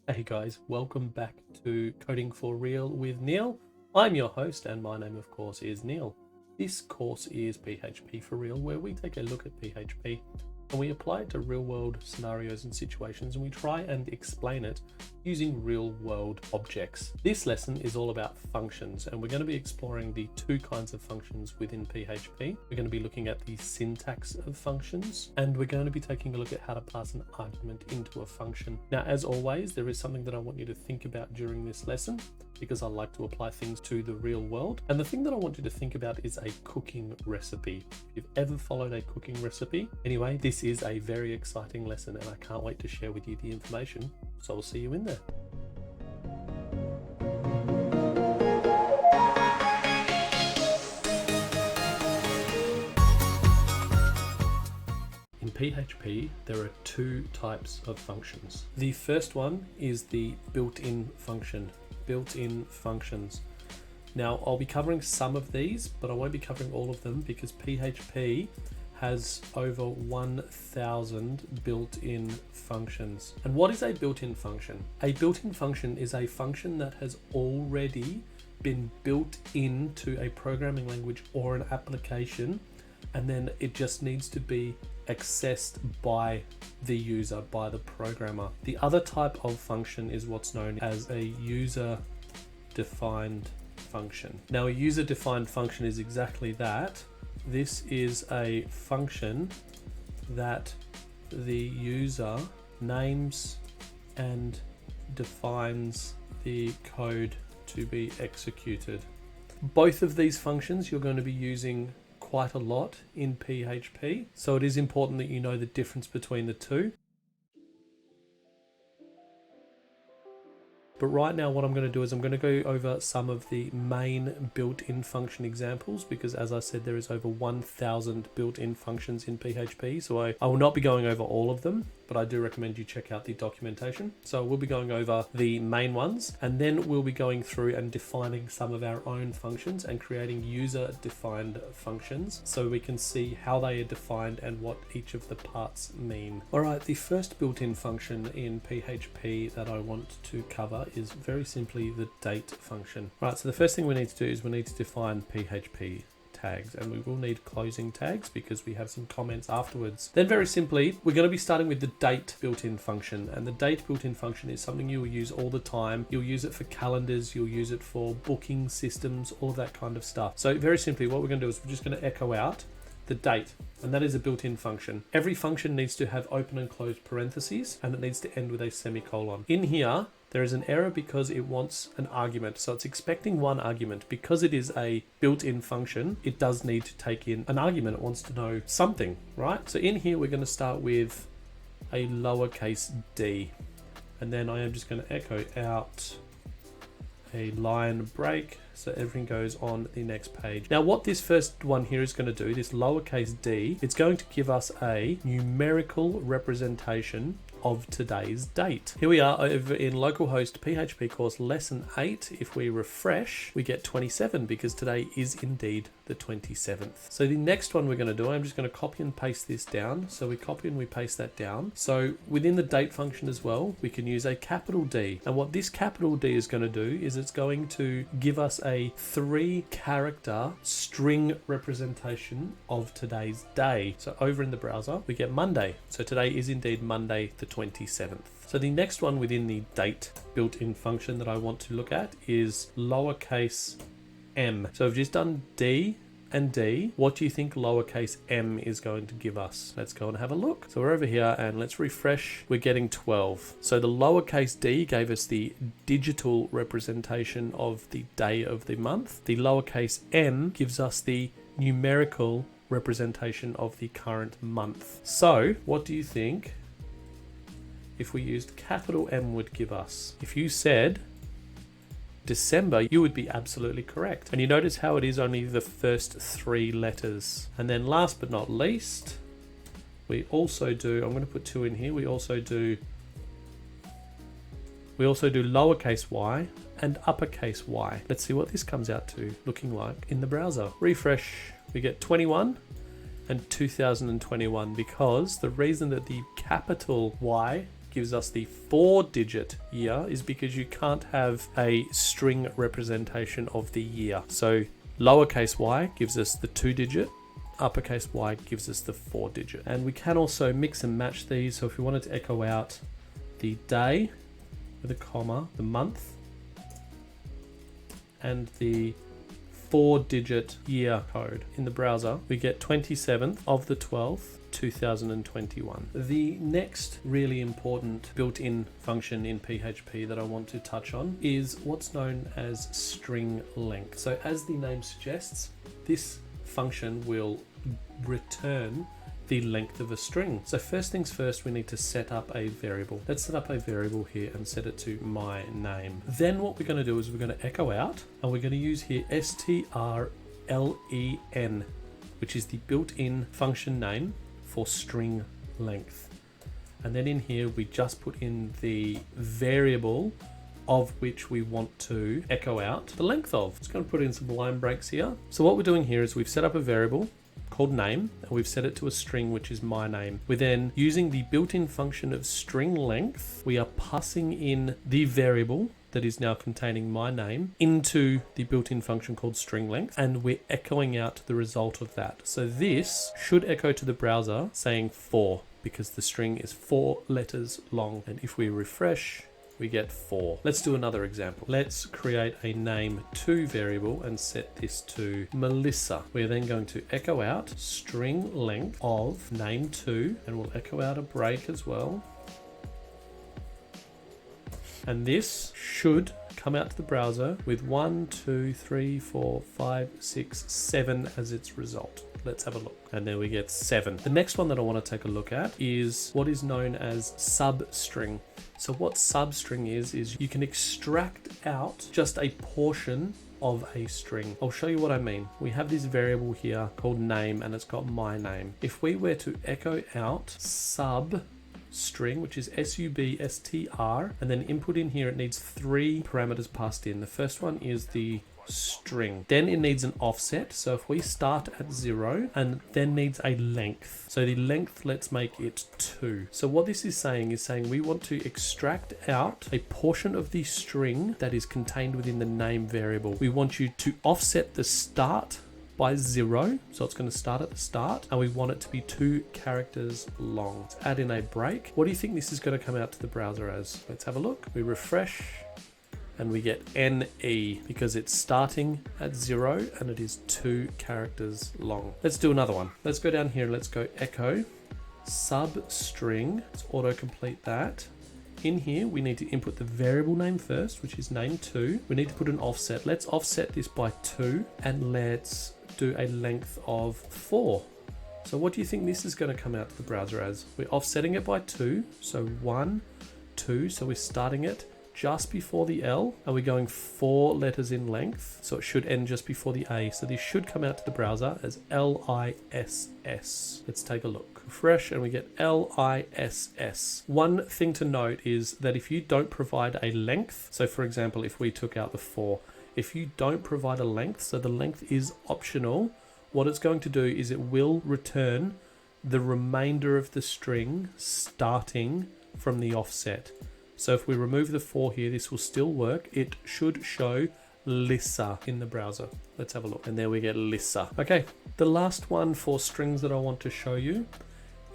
Hey guys, welcome back to Coding for Real with Neil. I'm your host and my name of course is Neil. This course is PHP for Real, where we take a look at PHP and we apply it to real world scenarios and situations, and we try and explain it using real world objects. This lesson is all about functions, and we're going to be exploring the two kinds of functions within PHP. We're going to be looking at the syntax of functions, and we're going to be taking a look at how to pass an argument into a function. Now, as always, there is something that I want you to think about during this lesson, because I like to apply things to the real world. And the thing that I want you to think about is a cooking recipe. If you've ever followed a cooking recipe, anyway, this is a very exciting lesson and I can't wait to share with you the information. So I'll see you in there. In PHP, there are two types of functions. The first one is the built-in function. Built-in functions. Now, I'll be covering some of these, but I won't be covering all of them because PHP has over 1,000 built-in functions. And what is a built-in function? A built-in function is a function that has already been built into a programming language or an application, and then it just needs to be accessed by the user, by the programmer. The other type of function is what's known as a user-defined function. Now, a user-defined function is exactly that. This is a function that the user names and defines the code to be executed. Both of these functions you're going to be using quite a lot in PHP, so it is important that you know the difference between the two. But right now what I'm going to do is I'm going to go over some of the main built-in function examples, because as I said, there is over 1,000 built-in functions in PHP, so I will not be going over all of them, but I do recommend you check out the documentation. So we'll be going over the main ones, and then we'll be going through and defining some of our own functions and creating user-defined functions so we can see how they are defined and what each of the parts mean. All right, the first built-in function in PHP that I want to cover is very simply the date function. Right, so the first thing we need to do is we need to define PHP tags, and we will need closing tags because we have some comments afterwards. Then very simply, we're going to be starting with the date built-in function, and the date built-in function is something you will use all the time. You'll use it for calendars, you'll use it for booking systems, all of that kind of stuff. So very simply, what we're going to do is we're just going to echo out the date, and that is a built-in function. Every function needs to have open and closed parentheses, and it needs to end with a semicolon. In here, there is an error because it wants an argument. So it's expecting one argument. Because it is a built-in function, it does need to take in an argument. It wants to know something, right? So in here, we're going to start with a lowercase d. And then I am just going to echo out a line break, so everything goes on the next page. Now, what this first one here is going to do, this lowercase d, it's going to give us a numerical representation of today's date. Here we are over in localhost PHP course lesson 8. If we refresh, we get 27 because today is indeed the 27th. So the next one we're going to do, I'm just going to copy and paste this down. So we copy and we paste that down. So within the date function as well, we can use a capital D. And what this capital D is going to do is it's going to give us a 3-character string representation of today's day. So over in the browser, we get Monday. So today is indeed Monday the 27th. So the next one within the date built-in function that I want to look at is lowercase m. So I've just done D and D. What do you think lowercase m is going to give us? Let's go and have a look. So we're over here and let's refresh. We're getting 12. So the lowercase d gave us the digital representation of the day of the month. The lowercase m gives us the numerical representation of the current month. So what do you think if we used capital M would give us? If you said December, you would be absolutely correct. And you notice how it is only the first 3 letters. And then last but not least, we also do, I'm going to put 2 in here, we also do lowercase y and uppercase y. Let's see what this comes out to looking like in the browser. Refresh, we get 21 and 2021, because the reason that the capital Y gives us the 4-digit year is because you can't have a string representation of the year. So lowercase y gives us the 2-digit, uppercase y gives us the 4-digit. And we can also mix and match these. So if we wanted to echo out the day with a comma, the month, and the 4-digit year code in the browser, we get 27th of the 12th, 2021. The next really important built-in function in PHP that I want to touch on is what's known as string length. So as the name suggests, this function will return the length of a string. So first things first, we need to set up a variable. Let's set up a variable here and set it to my name. Then what we're going to do is we're going to echo out, and we're going to use here strlen, which is the built-in function name for string length. And then in here, we just put in the variable of which we want to echo out the length of. Just going to put in some line breaks here. So what we're doing here is we've set up a variable called name, and we've set it to a string, which is my name. We're then using the built-in function of string length. We are passing in the variable that is now containing my name into the built-in function called string length, and we're echoing out the result of that. So this should echo to the browser saying 4, because the string is 4 letters long. And if we refresh, we get 4. Let's do another example. Let's create a name2 variable and set this to Melissa. We're then going to echo out string length of name2, and we'll echo out a break as well. And this should come out to the browser with 1, 2, 3, 4, 5, 6, 7 as its result. Let's have a look. And there we get 7. The next one that I want to take a look at is what is known as substring. So what substring is you can extract out just a portion of a string. I'll show you what I mean. We have this variable here called name, and it's got my name. If we were to echo out substring, which is substr, and then input in here, it needs 3 parameters passed in. The first one is the string. Then it needs an offset. So if we start at 0 and then needs a length. So the length, let's make it 2. So what this is saying we want to extract out a portion of the string that is contained within the name variable. We want you to offset the start by 0. So it's going to start at the start, and we want it to be 2 characters long. Let's add in a break. What do you think this is going to come out to the browser as? Let's have a look. We refresh, and we get NE because it's starting at 0 and it is 2 characters long. Let's do another one. Let's go down here. Let's go echo substring. Let's autocomplete that. In here, we need to input the variable name first, which is name2. We need to put an offset. Let's offset this by 2, and let's do a length of 4. So what do you think this is going to come out to the browser as? We're offsetting it by 2. So 1, 2. So we're starting it just before the L, and we're going 4 letters in length, so it should end just before the A. So this should come out to the browser as LISS. Let's take a look. Refresh, and we get LISS. One thing to note is that if you don't provide a length, so for example, if we took out the 4, if you don't provide a length, so the length is optional, what it's going to do is it will return the remainder of the string starting from the offset. So if we remove the 4 here, this will still work. It should show Lissa in the browser. Let's have a look. And there we get Lissa. Okay, the last one for strings that I want to show you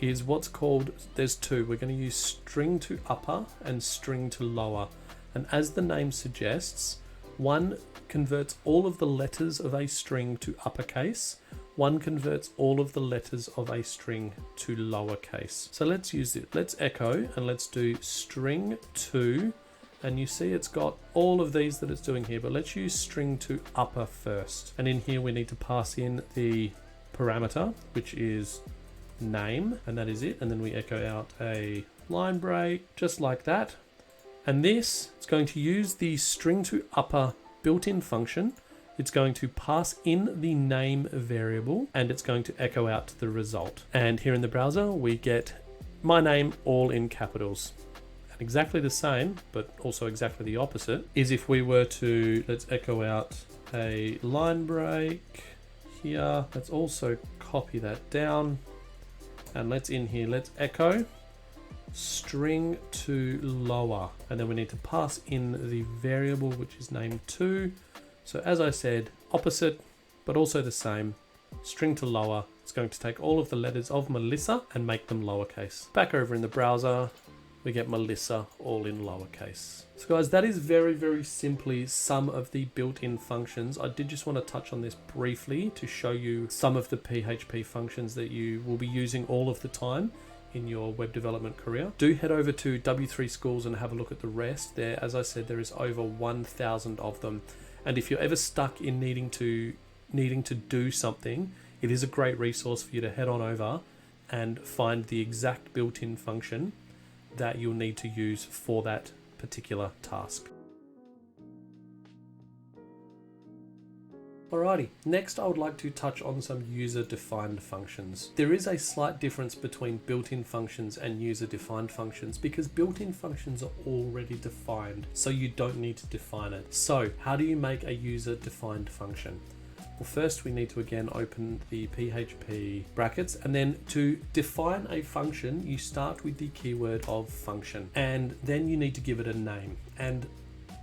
is what's called, there's 2. We're going to use string to upper and string to lower. And as the name suggests, one converts all of the letters of a string to uppercase. One converts all of the letters of a string to lowercase. So let's use it. Let's echo and let's do string to, and you see it's got all of these that it's doing here, but let's use string to upper first. And in here we need to pass in the parameter, which is name, and that is it. And then we echo out a line break, just like that. And this is going to use the string to upper built-in function. It's going to pass in the name variable, and it's going to echo out the result. And here in the browser, we get my name all in capitals. And exactly the same, but also exactly the opposite, is if we were to, let's echo out a line break here. Let's also copy that down. And let's in here, let's echo string to lower, and then we need to pass in the variable which is named 2. So as I said, opposite but also the same, string to lower. It's going to take all of the letters of Melissa and make them lowercase. Back over in the browser, we get Melissa all in lowercase. So guys, that is very, very simply some of the built-in functions. I did just want to touch on this briefly to show you some of the PHP functions that you will be using all of the time in your web development career. Do head over to W3 Schools and have a look at the rest. There, as I said, there is over 1,000 of them. And if you're ever stuck in needing to do something, it is a great resource for you to head on over and find the exact built-in function that you'll need to use for that particular task. Alrighty, next I would like to touch on some user-defined functions. There is a slight difference between built-in functions and user-defined functions because built-in functions are already defined, so you don't need to define it. So how do you make a user-defined function? Well, first we need to again open the PHP brackets, and then to define a function, you start with the keyword of function, and then you need to give it a name. And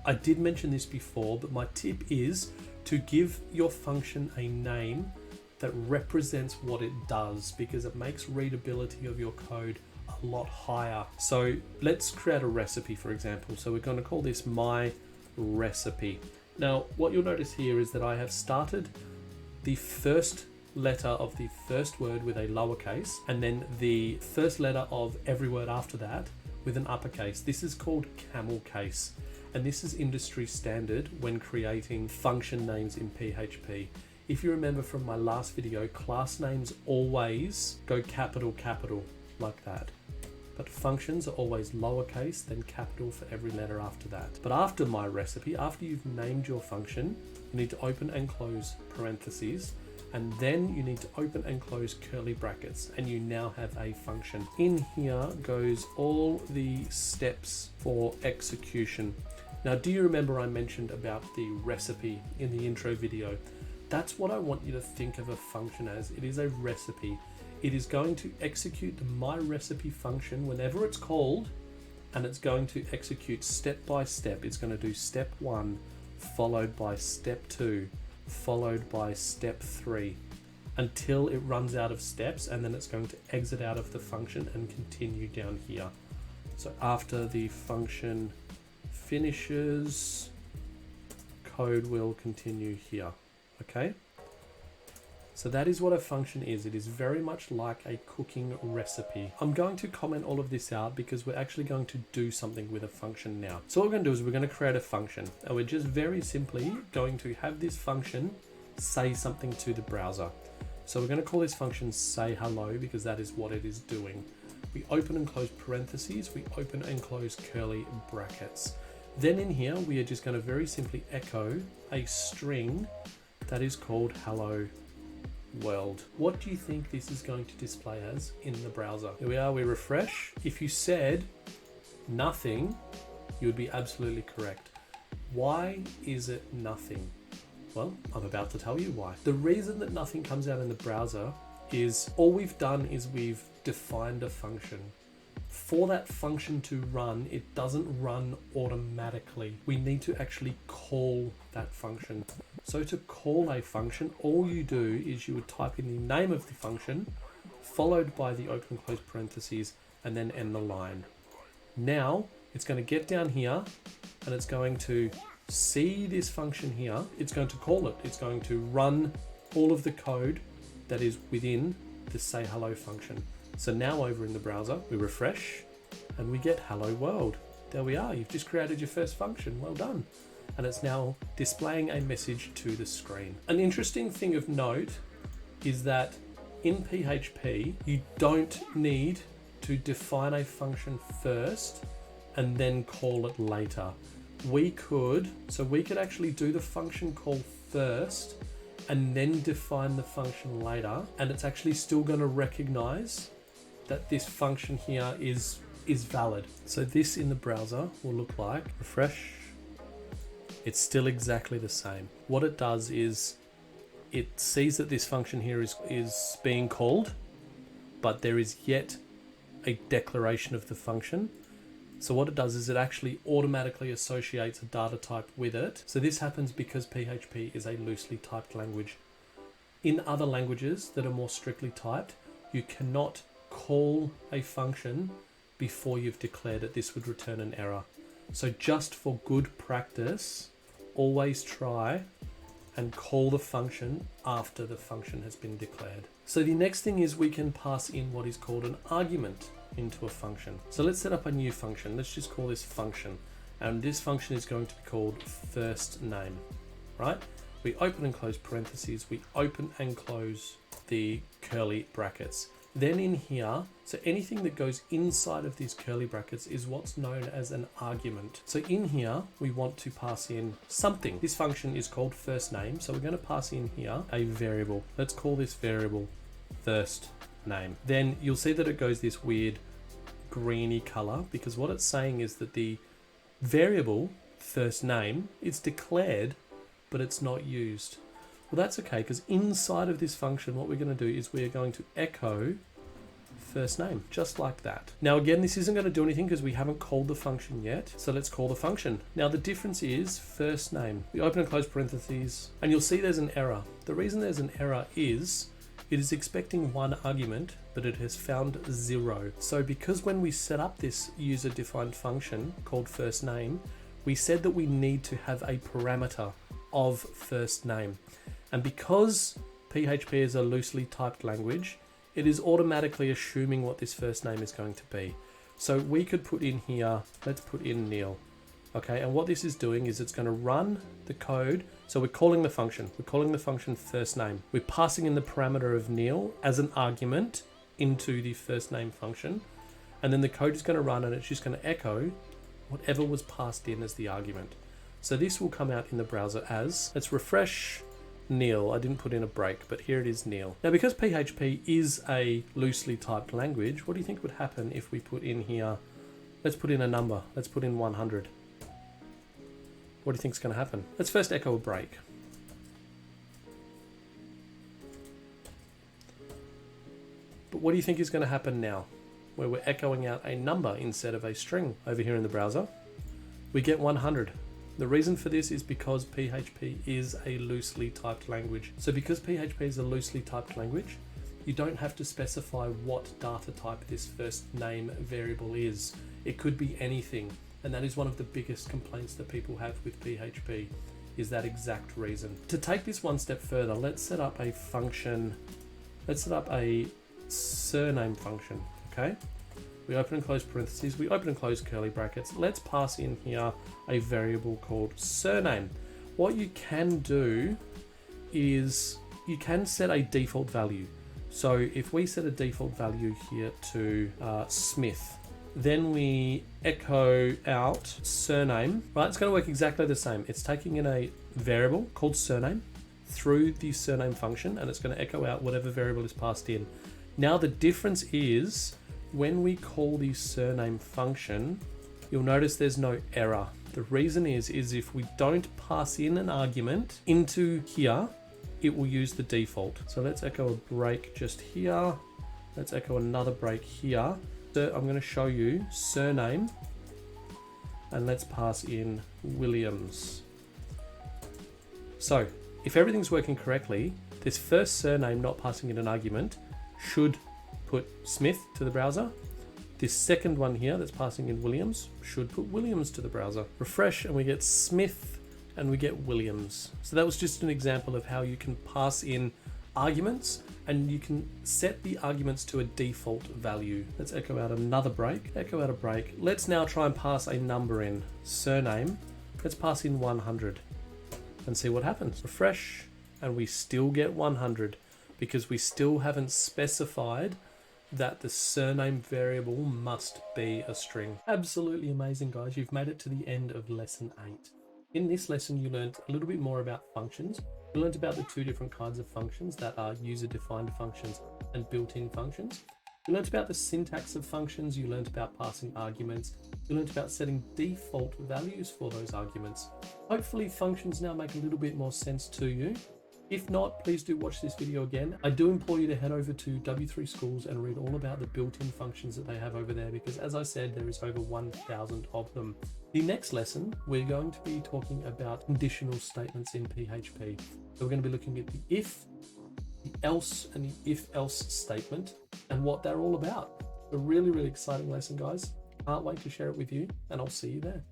I did mention this before, but my tip is to give your function a name that represents what it does, because it makes readability of your code a lot higher. So let's create a recipe, for example. So we're going to call this my recipe. Now, what you'll notice here is that I have started the first letter of the first word with a lowercase, and then the first letter of every word after that with an uppercase. This is called camel case, and this is industry standard when creating function names in PHP. If you remember from my last video, class names always go capital like that. But functions are always lowercase, then capital for every letter after that. But after my recipe, after you've named your function, you need to open and close parentheses, and then you need to open and close curly brackets, and you now have a function. In here goes all the steps for execution. Now, do you remember I mentioned about the recipe in the intro video? That's what I want you to think of a function as. It is a recipe. It is going to execute the my recipe function whenever it's called, and it's going to execute step by step. It's going to do step 1 followed by step 2 followed by step 3 until it runs out of steps, and then it's going to exit out of the function and continue down here. So after the function finishes, code will continue here. Okay? So that is what a function is. It is very much like a cooking recipe. I'm going to comment all of this out because we're actually going to do something with a function now. So what we're going to do is we're going to create a function, and we're just very simply going to have this function say something to the browser. So we're going to call this function say hello because that is what it is doing. We open and close parentheses, we open and close curly brackets. Then in here, we are just going to very simply echo a string that is called hello world. What do you think this is going to display as in the browser? Here we are, we refresh. If you said nothing, you would be absolutely correct. Why is it nothing? Well, I'm about to tell you why. The reason that nothing comes out in the browser is all we've done is we've defined a function. For that function to run, it doesn't run automatically. We need to actually call that function. So to call a function, all you do is you would type in the name of the function, followed by the open and close parentheses, and then end the line. Now, it's going to get down here, and it's going to see this function here. It's going to call it. It's going to run all of the code that is within the say hello function. So now over in the browser, we refresh, and we get hello world. There we are. You've just created your first function. Well done. And it's now displaying a message to the screen. An interesting thing of note is that in PHP, you don't need to define a function first and then call it later. We could actually do the function call first and then define the function later, and it's actually still going to recognize that this function here is valid. So this in the browser will look like refresh. It's still exactly the same. What it does is it sees that this function here is being called, but there is yet a declaration of the function. So what it does is it actually automatically associates a data type with it. So this happens because PHP is a loosely typed language. In other languages that are more strictly typed, you cannot call a function before you've declared it. This would return an error. So just for good practice, always try and call the function after the function has been declared. So the next thing is we can pass in what is called an argument into a function. So let's set up a new function. Let's just call this function. And this function is going to be called first name, right? We open and close parentheses. We open and close the curly brackets. Then in here, so anything that goes inside of these curly brackets is what's known as an argument. So in here, we want to pass in something. This function is called first name. So we're going to pass in here a variable. Let's call this variable first name. Then you'll see that it goes this weird greeny color because what it's saying is that the variable first name is declared, but it's not used. Well, that's okay, because inside of this function, what we're going to do is we're going to echo first name, just like that. Now, again, this isn't going to do anything because we haven't called the function yet. So let's call the function. Now, the difference is first name. We open and close parentheses, and you'll see there's an error. The reason there's an error is it is expecting one argument, but it has found 0. So because when we set up this user-defined function called first name, we said that we need to have a parameter of first name. And because PHP is a loosely typed language, it is automatically assuming what this first name is going to be. So we could put in here, let's put in Neil. Okay, and what this is doing is it's going to run the code. So we're calling the function. We're calling the function first name. We're passing in the parameter of Neil as an argument into the first name function. And then the code is going to run and it's just going to echo whatever was passed in as the argument. So this will come out in the browser as, let's refresh Neil. I didn't put in a break, but here it is, Neil. Now, because PHP is a loosely typed language, what do you think would happen if we put in here, let's put in a number, let's put in 100. What do you think is going to happen? Let's first echo a break. But what do you think is going to happen now, where we're echoing out a number instead of a string over here in the browser? We get 100. The reason for this is because PHP is a loosely typed language. So because PHP is a loosely typed language, you don't have to specify what data type this first name variable is. It could be anything. And that is one of the biggest complaints that people have with PHP, is that exact reason. To take this one step further, let's set up a function. Let's set up a surname function, okay? We open and close parentheses, we open and close curly brackets. Let's pass in here a variable called surname. What you can do is you can set a default value. So if we set a default value here to Smith, then we echo out surname, right? It's going to work exactly the same. It's taking in a variable called surname through the surname function, and it's going to echo out whatever variable is passed in. Now the difference is, when we call the surname function, you'll notice there's no error. The reason is if we don't pass in an argument into here, it will use the default. So let's echo a break just here. Let's echo another break here. So I'm going to show you surname, and let's pass in Williams. So if everything's working correctly, this first surname not passing in an argument should put Smith to the browser. This second one here that's passing in Williams should put Williams to the browser. Refresh and we get Smith and we get Williams. So that was just an example of how you can pass in arguments and you can set the arguments to a default value. Let's echo out another break, echo out a break. Let's now try and pass a number in, surname. Let's pass in 100 and see what happens. Refresh and we still get 100 because we still haven't specified that the surname variable must be a string. Absolutely amazing, guys. You've made it to the end of lesson 8. In this lesson, you learned a little bit more about functions. You learned about the two different kinds of functions that are user-defined functions and built-in functions. You learned about the syntax of functions. You learned about passing arguments. You learned about setting default values for those arguments. Hopefully functions now make a little bit more sense to you. If not, please do watch this video again. I do implore you to head over to W3 Schools and read all about the built-in functions that they have over there, because as I said, there is over 1,000 of them. The next lesson, we're going to be talking about conditional statements in PHP. So we're going to be looking at the if, the else, and the if-else statement and what they're all about. A really, really exciting lesson, guys. Can't wait to share it with you, and I'll see you there.